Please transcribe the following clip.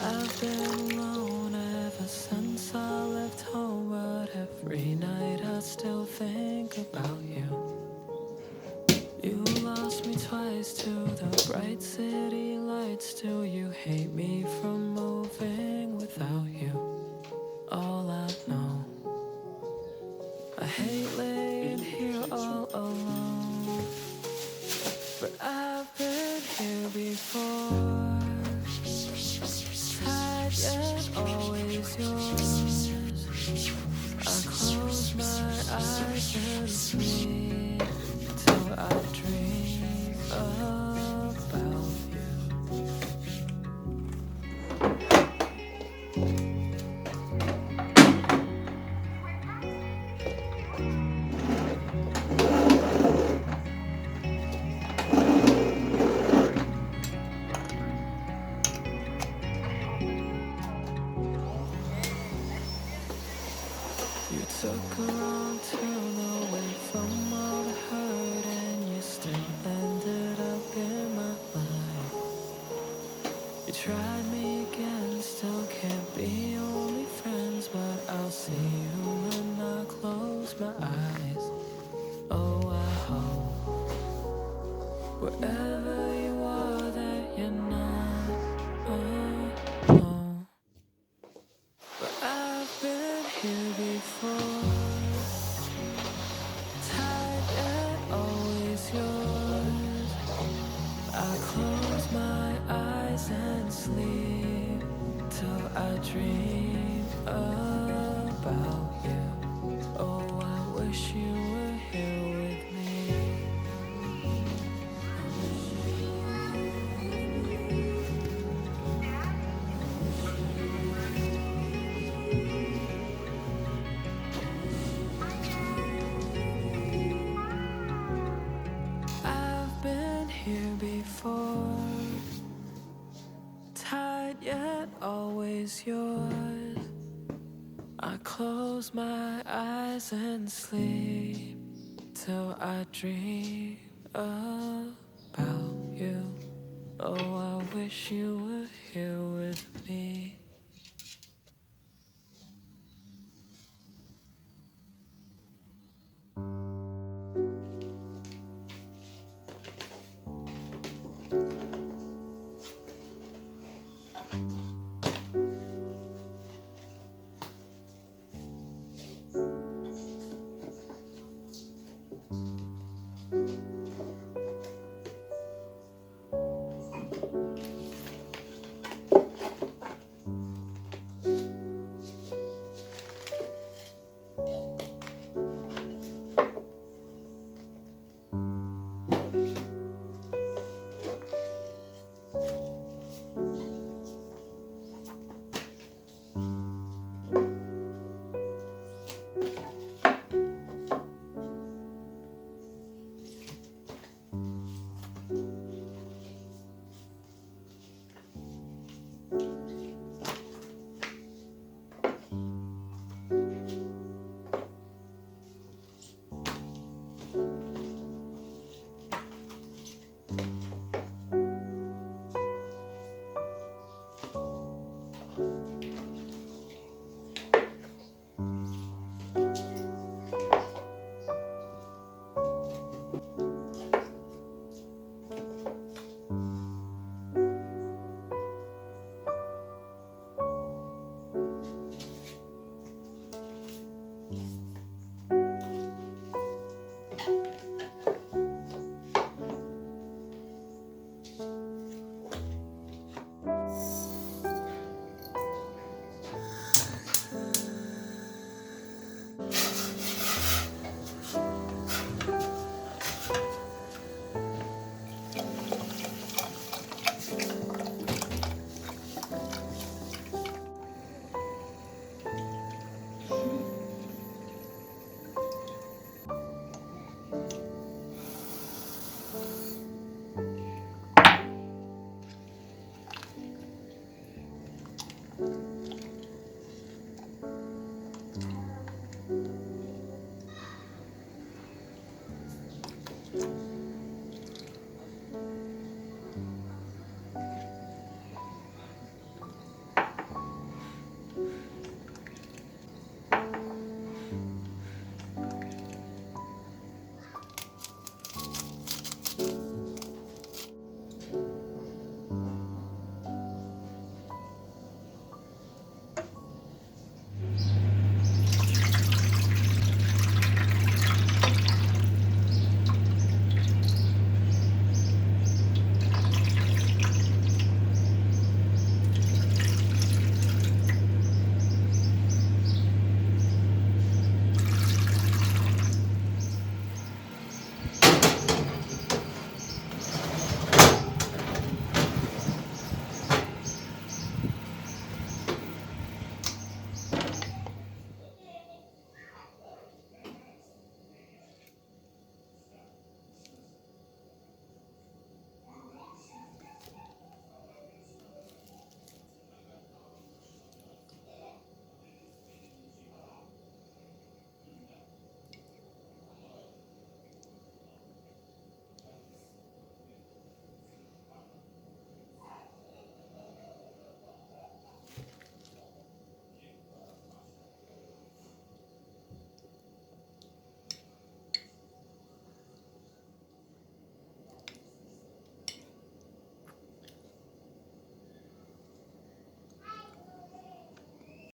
I've been alone ever since I left home, but every night I still think about you. You lost me twice to the bright city lights. Still you hate me for moving without you. All I know, I hate laying here all alone, but I've been here before. Tired yet always yours. I close my eyes and sleep till I dream about you. You took a wrong turn away from all the hurt, and you still ended up in my life. tried me again, still can't be only friends, but I'll see you when I close my eyes. Oh, I hope wherever you are that you're not alone. But I've been here before, tired yet always yours. I close my eyes and sleep till I dream about you. Oh, I wish you were here with me. I've been here before, tired yet always yours. I close my eyes and sleep till I dream about you. Oh, I wish you were here with me.